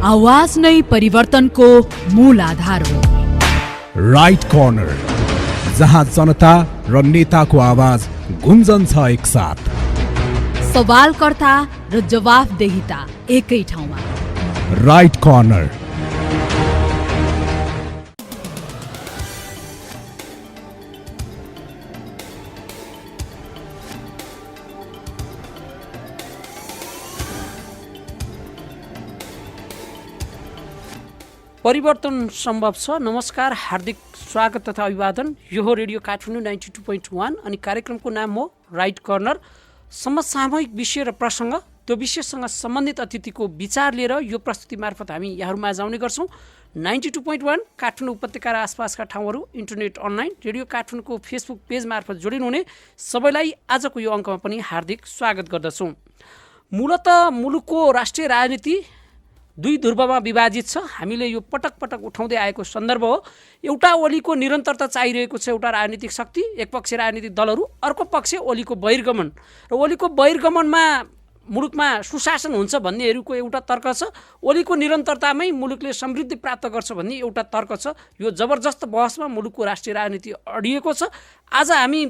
आवाज नै परिवर्तनको मूल आधार हो। राइट कर्नर, जहाँ जनता र नेताको आवाज गुन्जन छ एकसाथ। सवालकर्ता र जवाफदेहिता एकै ठाउँमा। Right corner. परिवर्तन सम्भव छ। नमस्कार, हार्दिक स्वागत तथा अभिवादन। यो हो रेडियो काठमाडौँ 92.1 अनि कार्यक्रमको नाम हो राइट कर्नर। समसामयिक विषय र प्रसङ्ग, त्यो विषयसँग सम्बन्धित अतिथिको विचार लिएर यो प्रस्तुति मार्फत हामी यहाँहरूमा जाउने गर्छौँ। 92.1 काठमाडौँ उपत्यका र आसपासका ठाउँहरू, इन्टरनेट अनलाइन रेडियो काठमाडौँको फेसबुक पेज मार्फत जोडिनुहुने सबैलाई आजको यो अङ्कमा पनि हार्दिक स्वागत गर्दछौँ। मूलतः मुलुकको राष्ट्रिय राजनीति दुई ध्रुवमा विभाजित छ। हामीले यो पटक पटक उठाउँदै आएको सन्दर्भ हो। एउटा ओलीको निरन्तरता चाहिरहेको छ, एउटा राजनीतिक शक्ति, एक पक्ष राजनीतिक दलहरू, अर्को पक्ष ओलीको बहिर्गमन। र ओलीको बहिर्गमनमा मुलुकमा सुशासन हुन्छ भन्नेहरूको एउटा तर्क छ। ओलीको निरन्तरतामै मुलुकले समृद्धि प्राप्त गर्छ भन्ने एउटा तर्क छ। यो जबरजस्त बहसमा मुलुकको राष्ट्रिय राजनीति अडिएको छ। आज हामी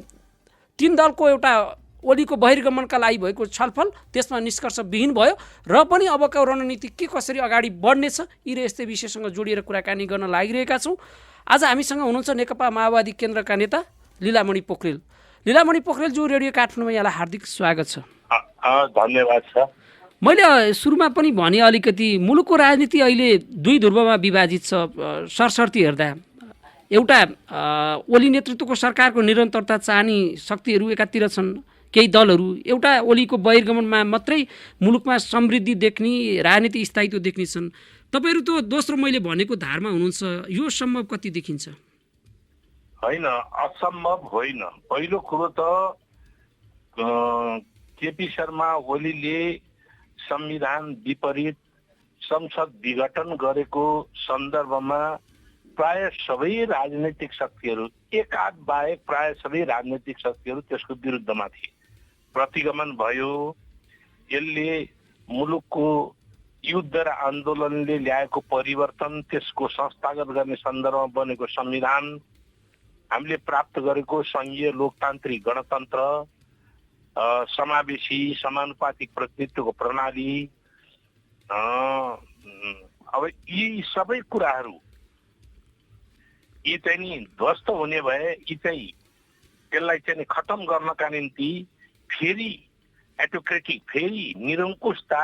तीन दलको एउटा ओलीको बहिर्गमनका लागि भएको छलफल त्यसमा निष्कर्षविहीन भयो र पनि अबको रणनीति के कसरी अगाडि बढ्नेछ, यी र यस्तै विषयसँग जोडिएर कुराकानी गर्न लागिरहेका छौँ। आज हामीसँग हुनुहुन्छ नेकपा माओवादी केन्द्रका नेता लीलामणि पोखरेल। लीलामणि पोखरेलज्यू, रेडियो काठमाडौँमा यहाँलाई हार्दिक स्वागत छ। धन्यवाद छ। मैले सुरुमा पनि भने अलिकति मुलुकको राजनीति अहिले दुई ध्रुवमा विभाजित छ। सरसर्ती हेर्दा एउटा ओली नेतृत्वको सरकारको निरन्तरता चाहने शक्तिहरू एकातिर छन्, केही दलहरू एउटा ओलीको बहिर्गमनमा मात्रै मुलुकमा समृद्धि देख्ने, राजनीति स्थायित्व देख्ने छन्। तपाईँहरू त दोस्रो मैले भनेको धारमा हुनुहुन्छ। यो सम्भव कति देखिन्छ? होइन, असम्भव होइन। पहिलो कुरो त केपी शर्मा ओलीले संविधान विपरीत संसद विघटन गरेको सन्दर्भमा प्राय सबै राजनैतिक शक्तिहरू, एकाध बाहेक प्राय सबै राजनैतिक शक्तिहरू त्यसको विरुद्धमा थिए। प्रतिगमन भयो। यसले मुलुकको युद्ध र आन्दोलनले ल्याएको परिवर्तन, त्यसको संस्थागत गर्ने सन्दर्भमा बनेको संविधान, हामीले प्राप्त गरेको सङ्घीय लोकतान्त्रिक गणतन्त्र, समावेशी समानुपातिक प्रतिनिधित्वको प्रणाली, अब यी सबै कुराहरू यी चाहिँ नि ध्वस्त हुने भए, यी चाहिँ त्यसलाई चाहिँ खतम गर्नका निम्ति फेरि एटोक्रेटिक, फेरि निरङ्कुशता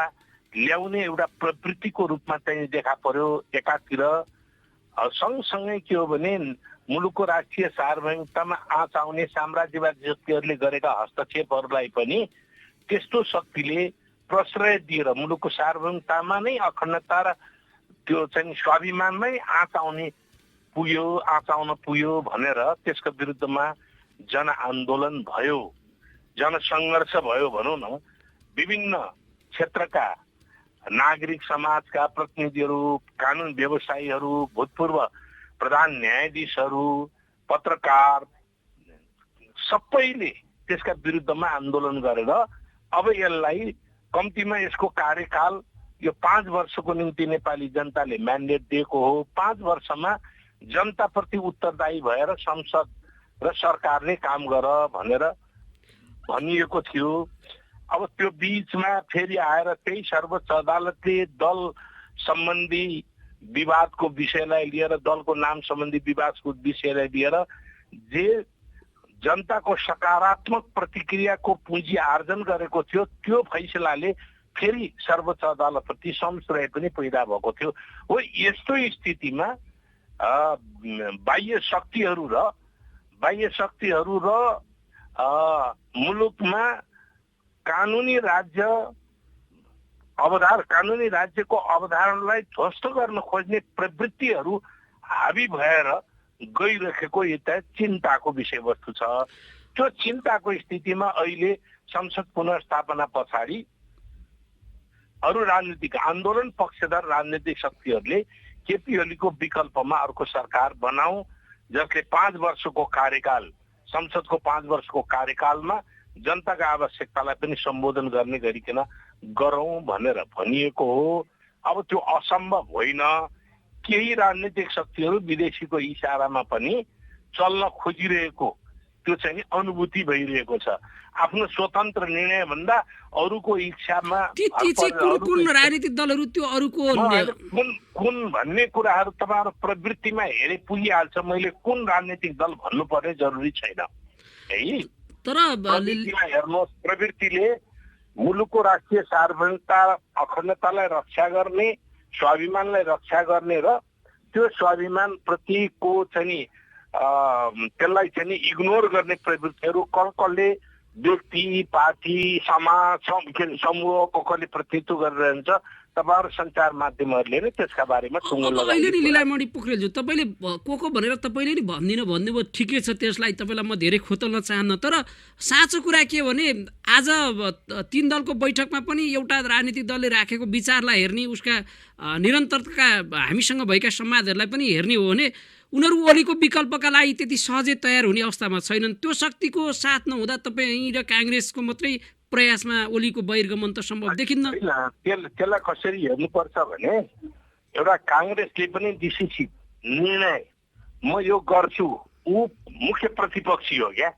ल्याउने एउटा प्रवृत्तिको रूपमा चाहिँ देखा पर्यो एकातिर। सँगसँगै के हो भने मुलुकको राष्ट्रिय सार्वभौमिकतामा आँच आउने साम्राज्यवादी शक्तिहरूले गरेका हस्तक्षेपहरूलाई पनि त्यस्तो शक्तिले प्रश्रय दिएर मुलुकको सार्वभौमिकतामा नै अखण्डता र त्यो चाहिँ स्वाभिमानमै आँच आउन पुग्यो भनेर त्यसको विरुद्धमा जनआन्दोलन भयो, जनसङ्घर्ष भयो भनौँ न। विभिन्न क्षेत्रका नागरिक समाजका प्रतिनिधिहरू, कानुन व्यवसायीहरू, भूतपूर्व प्रधान न्यायाधीशहरू, पत्रकार, सबैले त्यसका विरुद्धमा आन्दोलन गरेर अब यसलाई कम्तीमा यसको कार्यकाल यो 5 वर्षको निम्ति नेपाली जनताले म्यान्डेट दिएको हो। 5 वर्षमा जनताप्रति उत्तरदायी भएर संसद र सरकारले काम गर भनेर भनिएको थियो। अब त्यो बीचमा फेरि आएर त्यही सर्वोच्च अदालतले दल सम्बन्धी विवादको विषयलाई लिएर, दलको नाम सम्बन्धी विवादको विषयलाई लिएर जे जनताको सकारात्मक प्रतिक्रियाको पुँजी आर्जन गरेको थियो, त्यो फैसलाले फेरि सर्वोच्च अदालतप्रति संशय पनि पैदा भएको थियो। हो, यस्तो स्थितिमा बाह्य शक्तिहरू र मुलुकमा कानुनी राज्यको अवधारणालाई ध्वस्त गर्न खोज्ने प्रवृत्तिहरू हावी भएर गइरहेको एउटा चिन्ताको विषयवस्तु छ। त्यो चिन्ताको स्थितिमा अहिले संसद पुनर्स्थापना पछाडि अरू राजनीतिक आन्दोलन पक्षधर राजनीतिक शक्तिहरूले केपी ओलीको विकल्पमा अर्को सरकार बनाऊ, जसले 5 वर्षको कार्यकाल, संसदको 5 वर्षको कार्यकालमा जनताका आवश्यकतालाई पनि सम्बोधन गर्ने गरिकन गरौँ भनेर भनिएको हो। अब त्यो असम्भव होइन। केही राजनीतिक शक्तिहरू विदेशीको इसारामा पनि चल्न खोजिरहेको त्यो चाहिँ नि अनुभूति भइरहेको छ। आफ्नो स्वतन्त्र निर्णय भन्दा अरूको इच्छामा कुन राजनीतिक दलहरू त्यो अरूको कुन भन्ने कुराहरू तपाईँहरू प्रवृत्तिमा हेरे पुगिहाल्छ। मैले कुन राजनीतिक दल भन्नुपर्ने जरुरी छैन है। तर हेर्नुहोस्, प्रवृत्तिले मुलुकको राष्ट्रिय सार्वभौमिकता अखण्डतालाई रक्षा गर्ने, स्वाभिमानलाई रक्षा गर्ने र त्यो स्वाभिमान प्रतिको चाहिँ त्यसलाई चाहिँ इग्नोर गर्ने प्रवृत्तिहरू कसले व्यक्ति, पार्टी, समाज, समूह कसले प्रतिनिधित्व गरिरहन्छ, तपाईँहरू सञ्चार माध्यमहरूले नै त्यसका बारेमा टुङ्गो लगाए। अहिले नि लीलामणि पोखरेलज्यू तपाईँले को भनेर तपाईँले नि भन्नुभयो, ठिकै छ, त्यसलाई तपाईँलाई म धेरै खोतल्न चाहन्न। तर साँचो कुरा के हो भने आज 3 दलको बैठकमा पनि एउटा राजनीतिक दलले राखेको विचारलाई हेर्ने, उसका निरन्तरता हामीसँग भएका संवादहरूलाई पनि हेर्ने हो भने उनीहरू ओलीको विकल्पका लागि त्यति सहजै तयार हुने अवस्थामा छैनन्। त्यो शक्तिको साथ नहुँदा तपाईँ र काङ्ग्रेसको मात्रै प्रयासमा ओलीको बहिर्गमन त सम्भव देखिन्न। त्यसलाई कसरी हेर्नुपर्छ भने एउटा काङ्ग्रेसले पनि डिसिसिभ निर्णय म यो गर्छु, ऊ मुख्य प्रतिपक्षी हो क्या।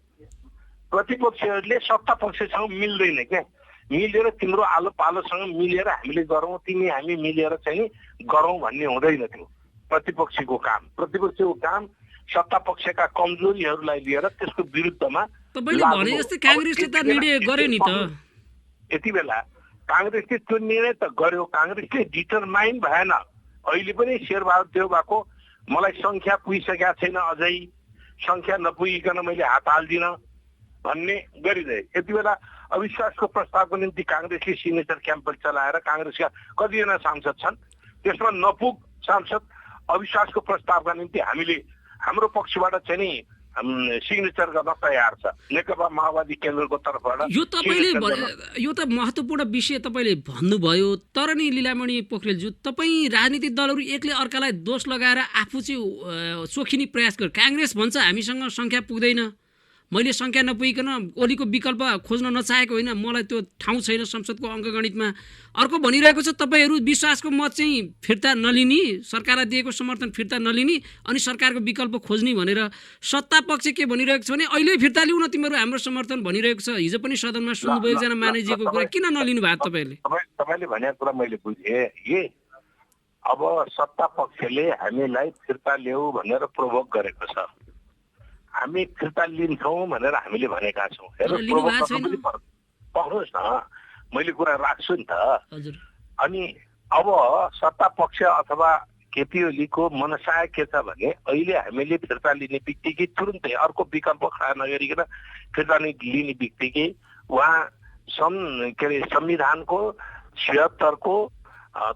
प्रतिपक्षीहरूले सत्ता पक्षसँग मिल्दैन क्या। मिलेर तिम्रो आलो पालोसँग मिलेर हामीले गरौँ, तिमी हामी मिलेर चाहिँ गरौँ भन्ने हुँदैन। त्यो प्रतिपक्षीको काम सत्ता पक्षका कमजोरीहरूलाई लिएर त्यसको विरुद्धमा तपाईले भने जस्तै काङ्ग्रेसले त निर्णय गर्यो नि त। यति बेला काङ्ग्रेसले त्यो निर्णय त गर्यो, काङ्ग्रेसले डिटरमाइन भएन। अहिले पनि शेरबहादुर देउबाको मलाई संख्या पुगिसकेका छैन, अझै संख्या नपुगिकन मैले हात हाल्दिनँ भन्ने गरिरहे। यति बेला अविश्वासको प्रस्तावको निम्ति काङ्ग्रेसले सिग्नेचर क्याम्पेन चलाएर काङ्ग्रेसका कतिजना सांसद छन्, त्यसमा नपुग सांसद अविश्वासको प्रस्तावका निम्ति हामीले हाम्रो पक्षबाट चाहिँ नि सिग्नेचर गर्न तयार छ नेकपा माओवादी केन्द्रको तर्फबाट। यो त महत्त्वपूर्ण विषय तपाईँले भन्नुभयो। तर नि लीलामणि पोखरेलज्यू, तपाईँ राजनीतिक दलहरू एकले अर्कालाई दोष लगाएर आफू चाहिँ चोखिने प्रयास गर्नु। काङ्ग्रेस भन्छ हामीसँग सङ्ख्या पुग्दैन, मैले सङ्ख्या नपुगिकन ओलीको विकल्प खोज्न नचाहेको होइन, मलाई त्यो ठाउँ छैन संसदको अङ्कगणितमा। अर्को भनिरहेको छ तपाईँहरू विश्वासको मत चाहिँ फिर्ता नलिने, सरकारलाई दिएको समर्थन फिर्ता नलिने अनि सरकारको विकल्प खोज्ने भनेर। सत्ता पक्ष के भनिरहेको छ भने अहिले फिर्ता लिउँ न तिमीहरू हाम्रो समर्थन भनिरहेको छ। हिजो पनि सदनमा सुन्नुभयो एकजना मानिसजीको कुरा, किन नलिनु भएको तपाईँले? तपाईँले भनेको कुरा मैले बुझेँ। अब सत्ता पक्षले हामीलाई फिर्ता ल्याऊ भनेर प्रोभोक गरेको छ, हामी फिर्ता लिन्छौँ भनेर हामीले भनेका छौँ। पाउनुहोस् न, मैले कुरा राख्छु नि त। अनि अब सत्ता पक्ष अथवा केपी ओलीको मनसाय के छ भने अहिले हामीले फिर्ता लिने बित्तिकै तुरुन्तै अर्को विकल्प खडा नगरिकन फिर्ता लिने बित्तिकै उहाँ संविधानको 76 को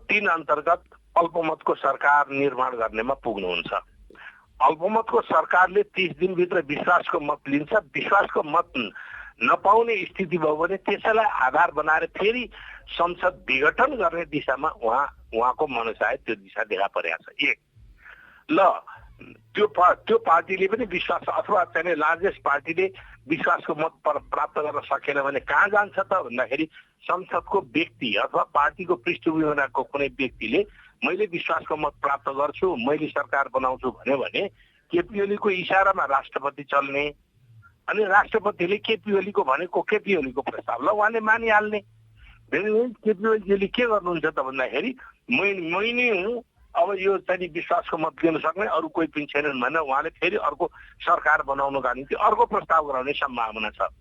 3 अन्तर्गत अल्पमतको सरकार निर्माण गर्नेमा पुग्नुहुन्छ। अल्पमतको सरकारले 30 दिनभित्र विश्वासको मत लिन्छ। विश्वासको मत नपाउने स्थिति भयो भने त्यसैलाई आधार बनाएर फेरि संसद विघटन गर्ने दिशामा उहाँको मनसाय त्यो दिशा देखा परेको छ। एक ल त्यो पार्टीले पनि विश्वास अथवा चाहिँ लार्जेस्ट पार्टीले विश्वासको मत प्राप्त गर्न सकेन भने कहाँ जान्छ त भन्दाखेरि संसदको व्यक्ति अथवा पार्टीको पृष्ठभूमिको कुनै व्यक्तिले मैले विश्वासको मत प्राप्त गर्छु, मैले सरकार बनाउँछु भन्यो भने केपी ओलीको इसारामा राष्ट्रपति चल्ने अनि राष्ट्रपतिले केपी ओलीको भनेको केपी ओलीको प्रस्तावलाई उहाँले मानिहाल्ने। केपी ओलीले के गर्नुहुन्छ त भन्दाखेरि मै नै हुँ, अब यो चाहिँ विश्वासको मत लिन सक्ने अरू कोही पनि छैनन् भनेर उहाँले फेरि अर्को सरकार बनाउनका निम्ति अर्को प्रस्ताव गराउने सम्भावना छ।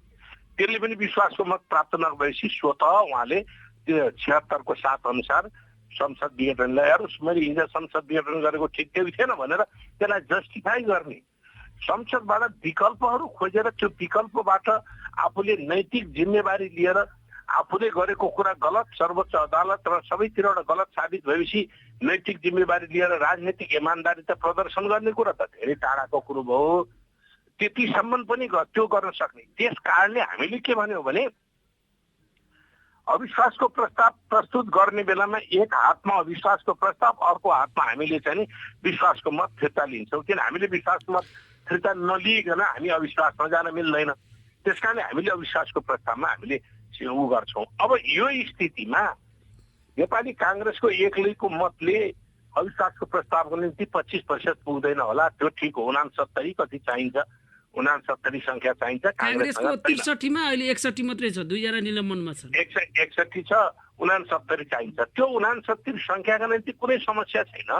त्यसले पनि विश्वासको मत प्राप्त नभएपछि स्वतः उहाँले त्यो 76 को 7 अनुसार संसद विघटन ल्याएर मैले हिजो संसद विघटन गरेको ठिक थिएन भनेर त्यसलाई जस्टिफाई गर्ने, संसदबाट विकल्पहरू खोजेर त्यो विकल्पबाट आफूले नैतिक जिम्मेवारी लिएर आफूले गरेको कुरा गलत, सर्वोच्च अदालत र सबैतिरबाट गलत साबित भएपछि नैतिक जिम्मेवारी लिएर राजनीतिक इमान्दारिता प्रदर्शन गर्ने कुरा त धेरै टाढाको कुरो भयो। त्यतिसम्म पनि त्यो गर्न सक्ने। त्यस कारणले हामीले के भन्यौँ भने अविश्वासको प्रस्ताव प्रस्तुत गर्ने बेलामा एक हातमा अविश्वासको प्रस्ताव, अर्को हातमा हामीले चाहिँ विश्वासको मत फिर्ता लिन्छौँ। किन हामीले विश्वासको मत फिर्ता नलिइकन हामी अविश्वासमा जान मिल्दैन। त्यसकारणले हामीले अविश्वासको प्रस्तावमा हामीले उ गर्छौँ। अब यो स्थितिमा नेपाली काङ्ग्रेसको एक्लैको मतले अविश्वासको प्रस्तावको निम्ति 25% पुग्दैन होला, त्यो ठिक हो। 69 कति चाहिन्छ, 69 संख्या चाहिन्छ। काङ्ग्रेसको 63 मा अहिले 61 मात्रै छ, 2 जना निलम्बनमा छन्। 61 छ, 69 चाहिन्छ। त्यो 69 संख्याका निम्ति कुनै समस्या छैन।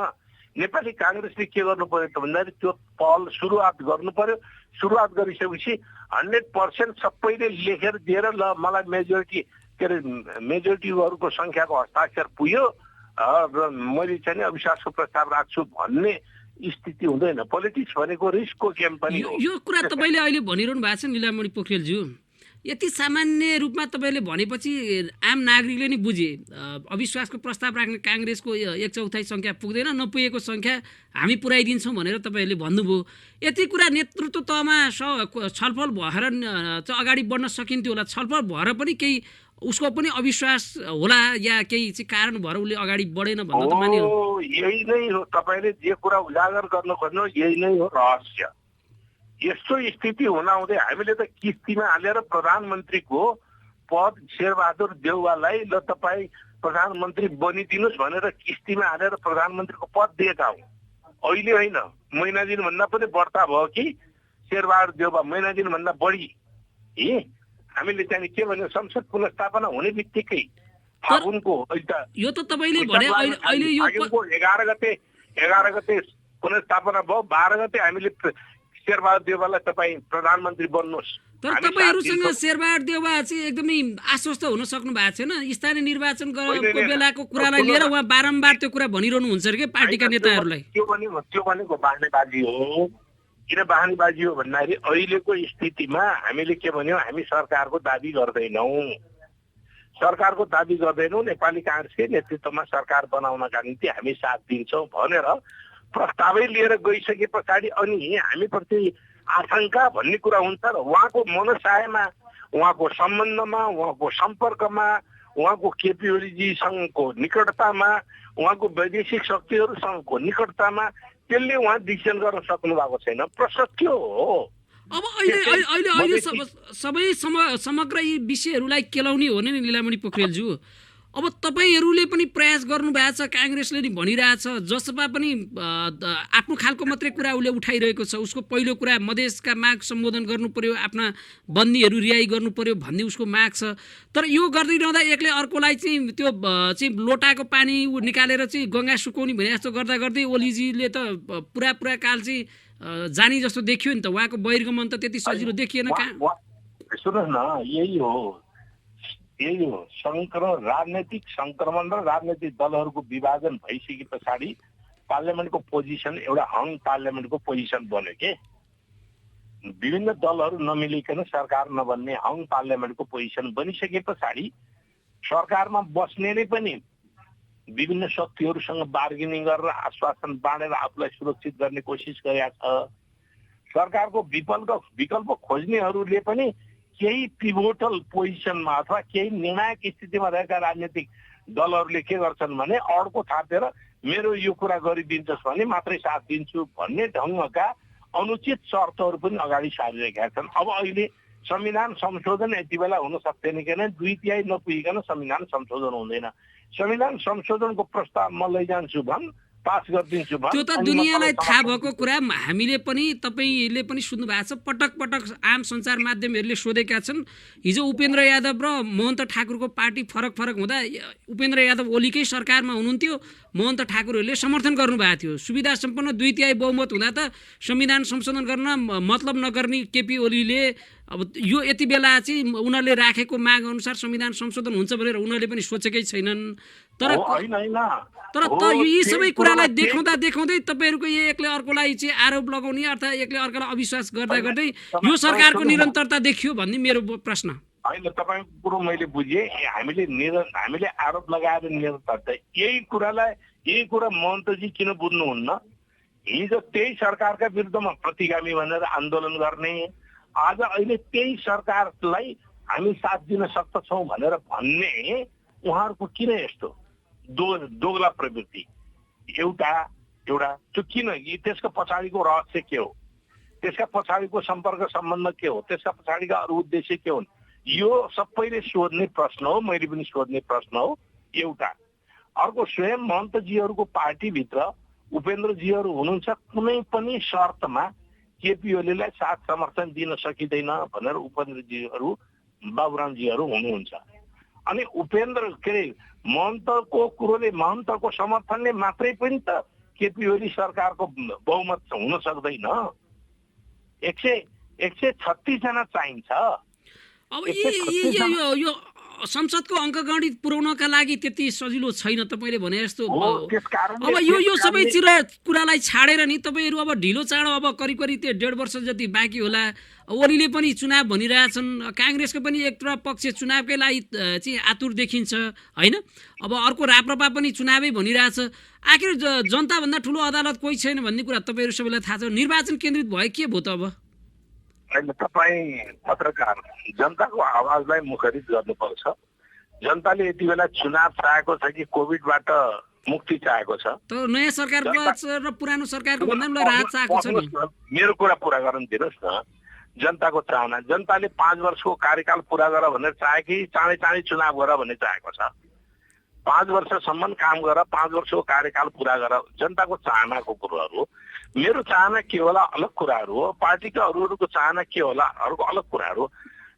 नेपाली काङ्ग्रेसले के गर्नु पर्यो त भन्दाखेरि त्यो पहल सुरुवात गर्नु पर्यो। सुरुवात गरिसकेपछि 100% सबैले लेखेर दिएर ल मलाई मेजोरिटीहरूको संख्याको हस्ताक्षर पुग्यो र मैले चाहिँ अविश्वासको प्रस्ताव राख्छु भन्ने स्थिति हुँदैन। पोलिटिक्स भनेको रिस्कको गेम पनि हो। यो कुरा तपाईँले अहिले भनिरहनु भएको छ नीलमणि पोखरेलज्यू, यति सामान्य रूपमा तपाईँले भनेपछि आम नागरिकले नि बुझे अविश्वासको प्रस्ताव राख्ने काङ्ग्रेसको 1/4 संख्या पुग्दैन, नपुगेको संख्या हामी पुर्याइदिन्छौँ भनेर तपाईँहरूले भन्नुभयो। यति कुरा नेतृत्व तहमा छलफल भएर चाहिँ अगाडि बढ्न सकिन्थ्यो होला। छलफल भएर पनि केही उसको पनि अविश्वास होला या केही चाहिँ कारण भएर उसले अगाडि बढेन भन्नु त मानियो। यही नै हो, तपाईँले जे कुरा उजागर गर्न खोज्नु यही नै हो रहस्य। यस्तो स्थिति हुँदाहुँदै हामीले त किस्तीमा हालेर प्रधानमन्त्रीको पद शेरबहादुर देउवालाई ल तपाईँ प्रधानमन्त्री बनिदिनुहोस् भनेर किस्तीमा हालेर प्रधानमन्त्रीको पद दिएका हौँ। अहिले होइन, महिना दिनभन्दा पनि बढ्ता भयो कि शेरबहादुर देउवा महिना दिनभन्दा बढी हामीले चाहिँ के भन्यो संसद पुनर्स्थापना हुने बित्तिकै फागुनको यो त तपाईँले भने अहिले यो 11 गते पुनर्स्थापना भयो। 12 गते हामीले शेरबहादुर देउवालाई तपाईँ प्रधानमन्त्री बन्नुहोस्। तर तपाईँहरूसँग शेरबहादुर देउवा चाहिँ एकदमै आश्वस्त हुन सक्नु भएको छैन। स्थानीय निर्वाचनको बेलाको कुरालाई लिएर उहाँ बारम्बार त्यो कुरा भनिरहनु हुन्छ कि पार्टीका नेताहरूलाई। त्यो भनेको बहानेबाजी हो। किन बहानेबाजी हो भन्दाखेरि अहिलेको स्थितिमा हामीले के भन्यौँ, हामी सरकारको दाबी गर्दैनौँ। सरकारको दाबी गर्दैनौँ, नेपाली काङ्ग्रेसकै नेतृत्वमा सरकार बनाउनका निम्ति हामी साथ दिन्छौँ भनेर प्रस्तावै लिएर गइसके पछाडि अनि हामीप्रति आशंका भन्ने कुरा हुन्छ र उहाँको मनसायमा, उहाँको सम्बन्धमा, उहाँको सम्पर्कमा, उहाँको केपी ओलीजीसँगको निकटतामा, उहाँको वैदेशिक शक्तिहरूसँगको निकटतामा त्यसले उहाँ डिसिसन गर्न सक्नु भएको छैन। प्रश्न त्यो हो। अब अहिले सबै समग्र यी विषयहरूलाई केलाउने हो नि लीलामणि पोखरेलज्यू। अब तपाईँहरूले पनि प्रयास गर्नुभएको छ, काङ्ग्रेसले नि भनिरहेछ, जसपा पनि आफ्नो खालको मात्रै कुरा उसले उठाइरहेको छ। उसको पहिलो कुरा मधेसका माग सम्बोधन गर्नु पर्यो, आफ्ना बन्दीहरू रिहाई गर्नु पर्यो भन्ने उसको माग छ। तर यो गर्दैरहँदा एक्लै अर्कोलाई चाहिँ त्यो चाहिँ लोटाको पानी निकालेर चाहिँ गङ्गा सुकाउने भने जस्तो गर्दा गर्दै ओलीजीले त पुरा काल चाहिँ जानी जस्तो देखियो नि त। उहाँको बहिर्गमन त त्यति सजिलो देखिएन। सुन्नुहोस् न, यही हो राजनैतिक सङ्क्रमण र राजनैतिक दलहरूको विभाजन भइसके पछाडि पार्लियामेन्टको पोजिसन एउटा हङ पार्लियामेन्टको पोजिसन बन्यो के। विभिन्न दलहरू नमिलिकन सरकार नबन्ने हङ पार्लियामेन्टको पोजिसन बनिसके पछाडि सरकारमा बस्नेले पनि विभिन्न शक्तिहरूसँग बार्गेनिङ गरेर आश्वासन बाँडेर आफूलाई सुरक्षित गर्ने कोसिस गरेका छ। सरकारको विकल्प खोज्नेहरूले पनि केही पिभोटल पोजिसनमा अथवा केही निर्णायक स्थितिमा रहेका राजनीतिक दलहरूले के गर्छन् भने अड्को थापेर मेरो यो कुरा गरिदिन्छस् भने मात्रै साथ दिन्छु भन्ने ढङ्गका अनुचित शर्तहरू पनि अगाडि सारिरहेका छन्। अब अहिले संविधान संशोधन यति बेला हुन सक्दैन किन 2/3 नपुगिकन संविधान संशोधन हुँदैन। संविधान संशोधनको प्रस्ताव म लैजान्छु भन्, पास गरिदिन्छु भन्। त्यो त दुनियाँलाई थाहा भएको कुरा, हामीले पनि तपाईँले पनि सुन्नु भएको छ। पटक आम सञ्चार माध्यमहरूले सोधेका छन्। हिजो उपेन्द्र यादव र महन्त ठाकुरको पार्टी फरक हुँदा उपेन्द्र यादव ओलीकै सरकारमा हुनुहुन्थ्यो, महन्त ठाकुरहरूले समर्थन गर्नुभएको थियो। सुविधा सम्पन्न 2/3 बहुमत हुँदा त संविधान संशोधन गर्न मतलब नगर्ने केपी ओलीले अब यो यति बेला चाहिँ उनीहरूले राखेको माग अनुसार संविधान संशोधन हुन्छ भनेर उनीहरूले पनि सोचेकै छैनन्। तर यी सबै कुरालाई देखाउँदै तपाईँहरूको एक्लै अर्कोलाई चाहिँ आरोप लगाउने अर्थात् एक्लै अर्कालाई अविश्वास गर्दै यो सरकारको निरन्तरता देखियो भन्ने मेरो प्रश्न होइन। तपाईँको कुरो मैले बुझेँ। हामीले आरोप लगाएर निरन्तरता यही कुरा महन्तजी किन बुझ्नुहुन्न? हिजो त्यही सरकारका विरुद्धमा प्रतिगामी भनेर आन्दोलन गर्ने, आज अहिले त्यही सरकारलाई हामी साथ दिन सक्दछौँ भनेर भन्ने उहाँहरूको किन यस्तो दोगला प्रवृत्ति? एउटा त्यो किन? त्यसको पछाडिको रहस्य के हो? त्यसका पछाडिको सम्पर्क सम्बन्ध के हो? त्यसका पछाडिका अरू उद्देश्य के हुन्? यो सबैले सोध्ने प्रश्न हो, मैले पनि सोध्ने प्रश्न हो। एउटा अर्को स्वयं महन्तजीहरूको पार्टीभित्र उपेन्द्रजीहरू हुनुहुन्छ, कुनै पनि शर्तमा केपी ओलीलाई साथ समर्थन दिन सकिँदैन भनेर उपेन्द्रजीहरू बाबुरामजीहरू हुनुहुन्छ। अनि उपेन्द्र के अरे महन्तको कुरोले, महन्तको समर्थनले मात्रै पनि त केपी ओली सरकारको बहुमत हुन सक्दैन। 136 जना चाहिन्छ। अब यो संसदको अङ्कगणित पुर्याउनका लागि त्यति सजिलो छैन तपाईँले भने जस्तो। अब यो सबै कुरालाई छाडेर नि तपाईँहरू अब ढिलो चाँडो अब करिब त्यो 1.5 वर्ष जति बाँकी होला। ओलीले पनि चुनाव भनिरहेछन्, काङ्ग्रेसको पनि एक पक्ष चुनावकै लागि चाहिँ आतुर देखिन्छ होइन। अब अर्को राप्रपा पनि चुनावै भनिरहेछ। आखिर जनताभन्दा ठुलो अदालत कोही छैन भन्ने कुरा तपाईँहरू सबैलाई थाहा छ। निर्वाचन केन्द्रित भयो के भयो त अब? तपाईँ पत्रकार जनताको आवाजलाई मुखरित गर्नुपर्छ। जनताले यति बेला चुनाव चाहेको छ कि कोभिडबाट मुक्ति चाहेको छ? त नयाँ सरकारको र पुरानो सरकारको भन्दा पनि राहत चाहेको छ नि। मेरो कुरा पुरा गर्न दिनुहोस् न। जनताको चाहना, जनताले 5 वर्षको कार्यकाल पुरा गर भनेर चाहे कि चाँडै चुनाव गर भन्ने चाहेको छ? 5 वर्षसम्म काम गर, 5 वर्षको कार्यकाल पुरा गर, जनताको चाहनाको कुरोहरू। मेरो चाहना के होला अलग कुराहरू हो, पार्टीका अरूहरूको चाहना के होला अरूको अलग कुराहरू।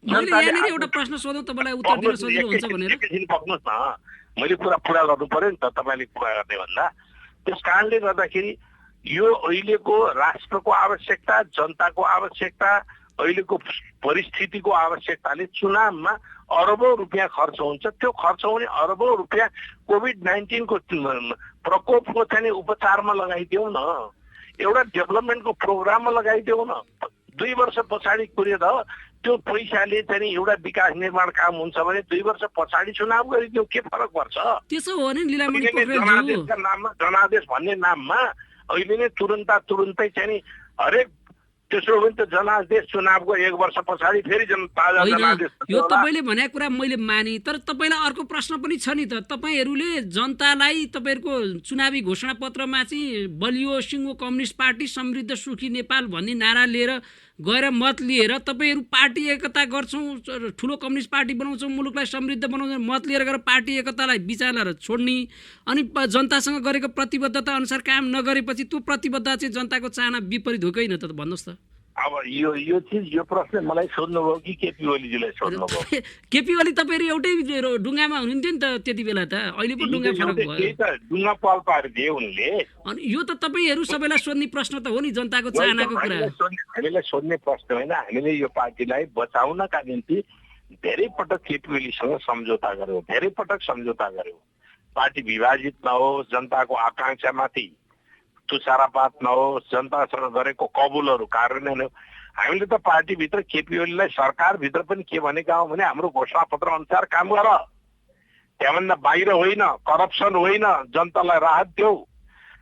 यहाँनिर एउटा प्रश्न सोधौँ तपाईँलाई उत्तर दिन सजिलो हुन्छ भनेर। एकैछिन बस्नुहोस् न, मैले कुरा पुरा गर्नु पर्यो नि त तपाईँले कुरा गर्ने भन्दा। त्यस कारणले गर्दाखेरि यो अहिलेको राष्ट्रको आवश्यकता, जनताको आवश्यकता, अहिलेको परिस्थितिको आवश्यकताले चुनावमा अरबौं रुपियाँ खर्च हुन्छ। त्यो खर्च हुने अरबौं रुपियाँ कोभिड-19 को प्रकोपको चाहिँ उपचारमा लगाइदेऊ न, एउटा डेभलपमेन्टको प्रोग्राममा लगाइदेऊ न। 2 वर्ष पछाडि कुरेर त्यो पैसाले चाहिँ एउटा विकास निर्माण काम हुन्छ भने 2 वर्ष पछाडि चुनाव गरिदियो, के फरक पर्छ? त्यसो हो भने लीलामणि जनादेशका नाममा, जनादेश भन्ने नाममा अहिले नै तुरुन्तै चाहिँ हरेक, त्यसो हो भने त जनादेश चुनावको 1 वर्ष पछाडि फेरि ताजा जनादेश। यो तपाईँले भनेको कुरा मैले माने, तर तपाईँलाई अर्को प्रश्न पनि छ नि त। तपाईँहरूले जनतालाई तपाईँहरूको चुनावी घोषणा पत्रमा चाहिँ बलियो सिङ्गो कम्युनिस्ट पार्टी, समृद्ध सुखी नेपाल भन्ने नारा लिएर गएर मत लिएर तपाईँहरू पार्टी एकता गर्छौँ, ठुलो कम्युनिस्ट पार्टी बनाउँछौँ, मुलुकलाई समृद्ध बनाउँछौँ, मत लिएर गएर पार्टी एकतालाई विचारलाई छोड्ने अनि जनतासँग गरेको प्रतिबद्धता अनुसार काम नगरेपछि त्यो प्रतिबद्धता चाहिँ जनताको चाहना विपरीत हो कि होइन त भन्नुहोस् त? अब यो चिज, यो प्रश्न मलाई सोध्नुभयो कि केपी ओलीजीलाई सोध्नुभयो? केपी ओली तपाईँहरू एउटै डुङ्गामा हुनुहुन्थ्यो नि त त्यति बेला त, अहिले पो डुङ्गा फरक भयो। डुङ्गा पाल पारिदिए उनले। अनि यो त तपाईँहरू सबैलाई सोध्ने प्रश्न त हो नि, जनताको चाहनाको कुरा। हामीलाई सोध्ने प्रश्न होइन, हामीले यो पार्टीलाई बचाउनका निम्ति धेरै पटक केपी ओलीसँग सम्झौता गर्यौँ, धेरै पटक सम्झौता गर्यौँ। पार्टी विभाजित नहोस्, जनताको आकांक्षामाथि तुषारपात नहोस्, जनतासँग गरेको कबुलहरू कार्यान्वयन हो। हामीले त पार्टीभित्र केपी ओलीलाई सरकारभित्र पनि के भनेका हौँ भने हाम्रो घोषणापत्र अनुसार काम गर, त्यहाँभन्दा बाहिर होइन, करप्सन होइन, जनतालाई राहत देऊ।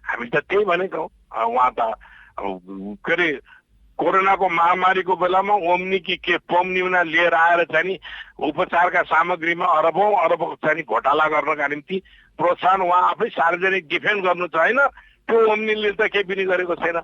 हामी त त्यही भनेको हौँ। उहाँ त के अरे कोरोनाको महामारीको बेलामा ओम्नी कि पोम्निउना लिएर आएर चाहिँ उपचारका सामग्रीमा अरबौं चाहिँ घोटाला गर्नका निम्ति प्रोत्साहन उहाँ आफै सार्वजनिक डिफेन्ड गर्नु छ होइन। त्यो ओम्नीले त केही पनि गरेको छैन।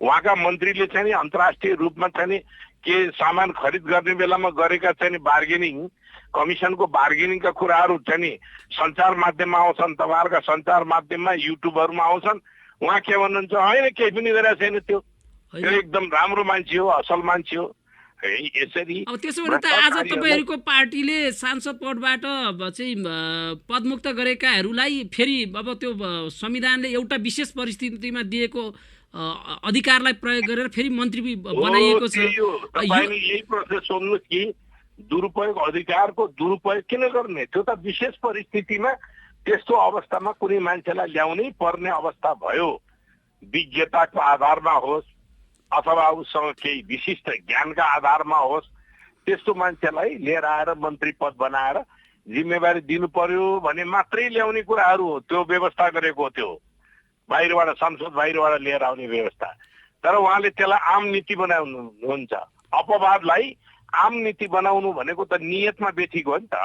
उहाँका मन्त्रीले चाहिँ अन्तर्राष्ट्रिय रूपमा चाहिँ के सामान खरिद गर्ने बेलामा गरेका चाहिँ बार्गेनिङ, कमिसनको बार्गेनिङका कुराहरू चाहिँ सञ्चार माध्यममा आउँछन्, तपाईँहरूका सञ्चार माध्यममा युट्युबहरूमा आउँछन्। उहाँ के भन्नुहुन्छ, होइन केही पनि गरेको छैन, त्यो एकदम राम्रो मान्छे हो, असल मान्छे हो। यसरी अब त्यसो भने त आज तपाईँहरूको पार्टीले सांसद पदबाट चाहिँ पदमुक्त गरेकाहरूलाई फेरि अब त्यो संविधानले एउटा विशेष परिस्थितिमा दिएको अधिकारलाई प्रयोग गरेर फेरि मन्त्री बनाइएको छ। तपाईले यही प्रोसेस सोध्नुहोस् कि दुरुपयोग, अधिकारको दुरुपयोग किन गर्ने? त्यो त विशेष परिस्थितिमा त्यस्तो अवस्थामा कुनै मान्छेलाई ल्याउनै पर्ने अवस्था भयो। विज्ञताको आधारमा होस् अथवा उसँग केही विशिष्ट ज्ञानका आधारमा होस्, त्यस्तो मान्छेलाई लिएर आएर मन्त्री पद बनाएर जिम्मेवारी दिनु पर्यो भने मात्रै ल्याउने कुराहरू हो। त्यो व्यवस्था गरेको त्यो बाहिरबाट, संसद बाहिरबाट लिएर आउने व्यवस्था। तर उहाँले त्यसलाई आम नीति बनाउनुहुन्छ। अपवादलाई आम नीति बनाउनु भनेको त नियतमा बेठिक हो नि त।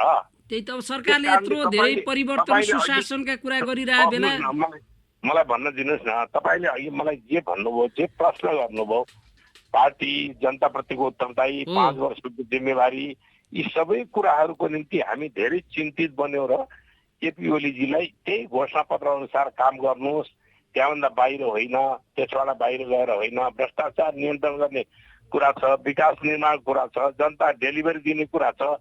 त्यही त सरकारले यत्रो धेरै परिवर्तन सुशासनका कुरा गरिरहेको बेला मलाई भन्न दिनुहोस् न, तपाईँले अघि मलाई जे भन्नुभयो, जे प्रश्न गर्नुभयो, पार्टी जनताप्रतिको उत्तरदायी, 5 वर्षको जिम्मेवारी, यी सबै कुराहरूको निम्ति हामी धेरै चिन्तित बन्यौँ र केपी ओलीजीलाई त्यही घोषणापत्र अनुसार काम गर्नुहोस्, त्यहाँभन्दा बाहिर होइन, त्यसबाट बाहिर गएर होइन। भ्रष्टाचार नियन्त्रण गर्ने कुरा छ, विकास निर्माण कुरा छ, जनता डेलिभरी दिने कुरा छ,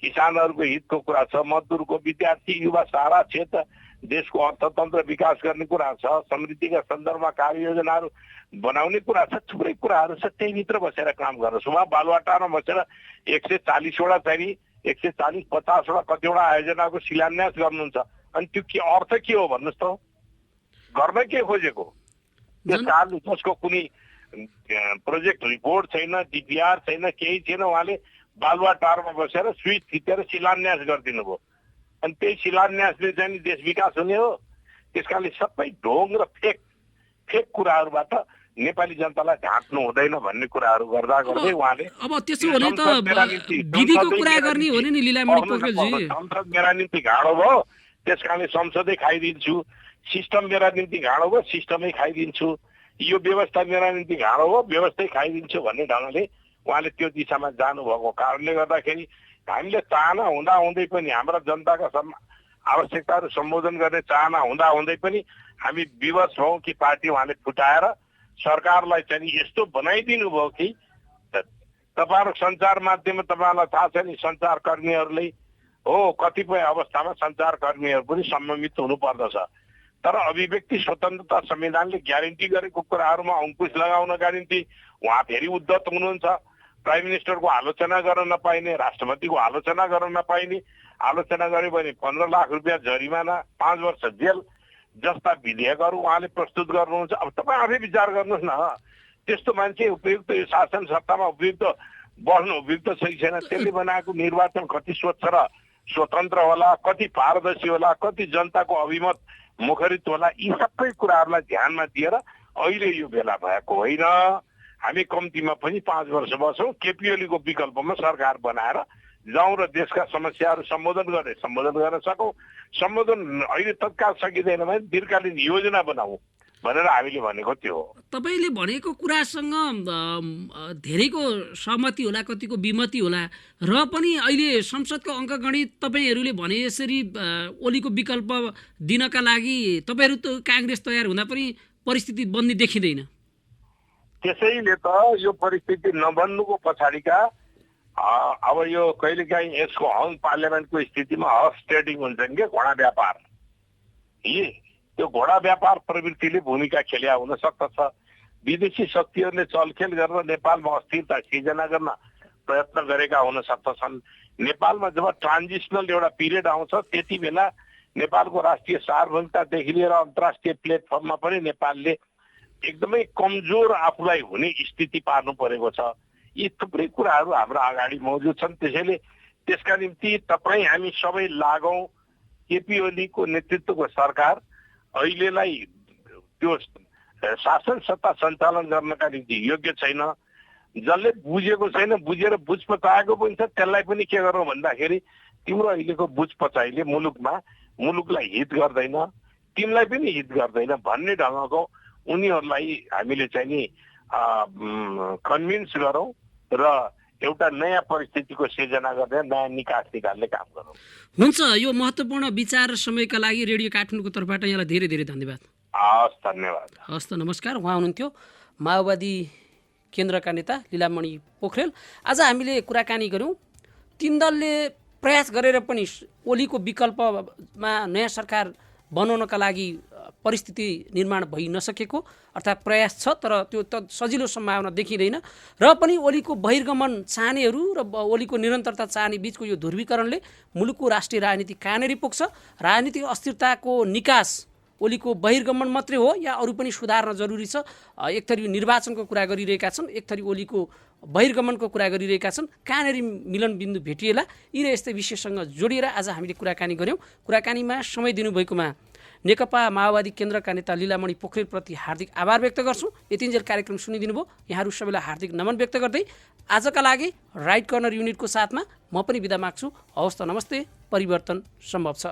किसानहरूको हितको कुरा छ, मजदुरको, विद्यार्थी, युवा, सारा क्षेत्र देशको अर्थतन्त्र विकास गर्ने कुरा छ, समृद्धिका सन्दर्भमा कार्ययोजनाहरू बनाउने कुरा छ, थुप्रै कुराहरू छ। त्यहीभित्र बसेर काम गर्नुहोस्। उहाँ बालुवाटारमा बसेर 140वटा चाहिँ 140-50वटा कतिवटा आयोजनाको शिलान्यास गर्नुहुन्छ। अनि त्यो के अर्थ के हो भन्नुहोस् त? गर्न के खोजेको? त्यस कारणले जसको कुनै प्रोजेक्ट रिपोर्ट छैन, डिपिआर छैन, केही छैन, उहाँले बालुवाटारमा बसेर स्विच थिचेर शिलान्यास गरिदिनु भयो। अनि त्यही शिलान्यासले चाहिँ देश विकास हुने हो? त्यस कारणले सबै ढोङ र फेक कुराहरूबाट नेपाली जनतालाई ढाँट्नु हुँदैन भन्ने कुराहरू गर्दा गर्दै उहाँले अब त्यसो भने त विधिको कुरा गर्ने हो नि लीलामणि पोखरेलजी। संसद मेरा निम्ति घाँडो भयो, त्यस कारणले संसदै खाइदिन्छु। सिस्टम मेरा निम्ति घाँडो भयो, सिस्टमै खाइदिन्छु। यो व्यवस्था मेरा निम्ति घाँडो भयो, व्यवस्थै खाइदिन्छु भन्ने ढङ्गले उहाँले त्यो दिशामा जानुभएको कारणले गर्दाखेरि हामीले चाहना हुँदै पनि, हाम्रा जनताका आवश्यकताहरू सम्बोधन गर्ने चाहना हुँदै पनि हामी विवश भयौँ कि पार्टी उहाँले फुटाएर सरकारलाई चाहिँ यस्तो बनाइदिनु भयो कि तपाईँहरू सञ्चार माध्यममा तपाईँहरूलाई थाहा छ नि, सञ्चारकर्मीहरूले हो कतिपय अवस्थामा सञ्चारकर्मीहरू पनि सम्मिलित हुनुपर्दछ। तर अभिव्यक्ति स्वतन्त्रता संविधानले ग्यारेन्टी गरेको कुराहरूमा अङ्कुश लगाउनका निम्ति उहाँ फेरि उद्धत हुनुहुन्छ। प्राइम मिनिस्टरको आलोचना गर्न नपाइने, राष्ट्रपतिको आलोचना गर्न नपाइने, आलोचना गर्यो भने 15 लाख रुपियाँ जरिमाना, 5 वर्ष जेल जस्ता विधेयकहरू उहाँले प्रस्तुत गर्नुहुन्छ। अब तपाईँ आफै विचार गर्नुहोस् न, त्यस्तो मान्छे उपयुक्त यो शासन सत्तामा उपयुक्त बस्नु उपयुक्त छैन। त्यसले बनाएको निर्वाचन कति स्वच्छ र स्वतन्त्र होला, कति पारदर्शी होला, कति जनताको अभिमत मुखरित होला, यी सबै कुराहरूलाई ध्यानमा दिएर अहिले यो बेला भएको होइन। हामी कम्तीमा पनि 5 वर्ष बसौँ, केपी ओलीको विकल्पमा सरकार बनाएर जाउँ र देशका समस्याहरू सम्बोधन गर्न सकौँ। सम्बोधन अहिले तत्काल सकिँदैन भने दीर्घकालीन योजना बनाऊ भनेर हामीले भनेको त्यो हो। तपाईँले भनेको कुरासँग धेरैको सहमति होला, कतिको विमति होला, र पनि अहिले संसदको अङ्कगणित तपाईँहरूले भने यसरी ओलीको विकल्प दिनका लागि तपाईँहरू त काङ्ग्रेस तयार हुँदा पनि परिस्थिति बन्ने देखिँदैन। त्यसैले त यो परिस्थिति नबन्नुको पछाडिका अब यो कहिलेकाहीँ यसको हङ पार्लियामेन्टको स्थितिमा हर्स ट्रेडिङ हुन्छ नि के, घोडा व्यापार। त्यो घोडा व्यापार प्रवृत्तिले भूमिका खेल्या हुन सक्दछ। विदेशी शक्तिहरूले चलखेल गरेर नेपालमा अस्थिरता सिर्जना गर्न प्रयत्न गरेका हुन सक्दछन्। नेपालमा जब ट्रान्जिसनल एउटा पिरियड आउँछ त्यति बेला नेपालको राष्ट्रिय सार्वभौमिकतादेखि लिएर अन्तर्राष्ट्रिय प्लेटफर्ममा पनि नेपालले एकदमै कमजोर आफूलाई हुने स्थिति पार्नु परेको छ। यी थुप्रै कुराहरू हाम्रो अगाडि मौजुद छन्। त्यसैले त्यसका निम्ति तपाईँ हामी सबै लागौँ। केपी ओलीको नेतृत्वको सरकार अहिलेलाई त्यो शासन सत्ता सञ्चालन गर्नका निम्ति योग्य छैन। जसले बुझेको छैन, बुझेर बुझ पचाएको पनि छ, त्यसलाई पनि के गरौँ भन्दाखेरि तिम्रो अहिलेको बुझ पचाइले मुलुकलाई हित गर्दैन, तिमीलाई पनि हित गर्दैन भन्ने ढङ्गको उनीहरूलाई हामीले चाहिँ नि कन्भिन्स गरौँ र एउटा नयाँ परिस्थितिको सिर्जना गर्ने, नयाँ निकास निकाल्ने काम गरौँ। हुन्छ, यो महत्त्वपूर्ण विचार र समयका लागि रेडियो काठमाडौँको तर्फबाट यहाँलाई धेरै धेरै धन्यवाद। हस्, धन्यवाद। हस् त, नमस्कार। उहाँ हुनुहुन्थ्यो माओवादी केन्द्रका नेता लीलामणि पोखरेल। आज हामीले कुराकानी गऱ्यौँ, तीन दलले प्रयास गरेर पनि ओलीको विकल्पमा नयाँ सरकार बनाउनका लागि परिस्थिति निर्माण भइ नसकेको, अर्थात् प्रयास छ तर त्यो त सजिलो सम्भावना देखिँदैन। र पनि ओलीको बहिर्गमन चाहनेहरू र ओलीको निरन्तरता चाहने बिचको यो ध्रुवीकरणले मुलुकको राष्ट्रिय राजनीति कहाँनेरि पुग्छ, राजनीतिक अस्थिरताको निकास ओलीको बहिर्गमन मात्रै हो या अरू पनि सुधार्न जरुरी छ। एक थरी निर्वाचनको कुरा गरिरहेका छन्, एक थरी ओलीको बहिर्गमनको कुरा गरिरहेका छन्। कहाँनेरि मिलनबिन्दु भेटिएला, यी र यस्तै विषयसँग जोडिएर आज हामीले कुराकानी गऱ्यौँ। कुराकानीमा समय दिनुभएकोमा नेकपा माओवादी केन्द्रका नेता लीलामणि पोखरेलप्रति हार्दिक आभार व्यक्त गर्छौँ। यतिन्जेल कार्यक्रम सुनिदिनु भयो, यहाँहरू सबैलाई हार्दिक नमन व्यक्त गर्दै आजका लागि राइट कर्नर युनिटको साथमा म पनि बिदा माग्छु। हवस् त, नमस्ते। परिवर्तन सम्भव छ।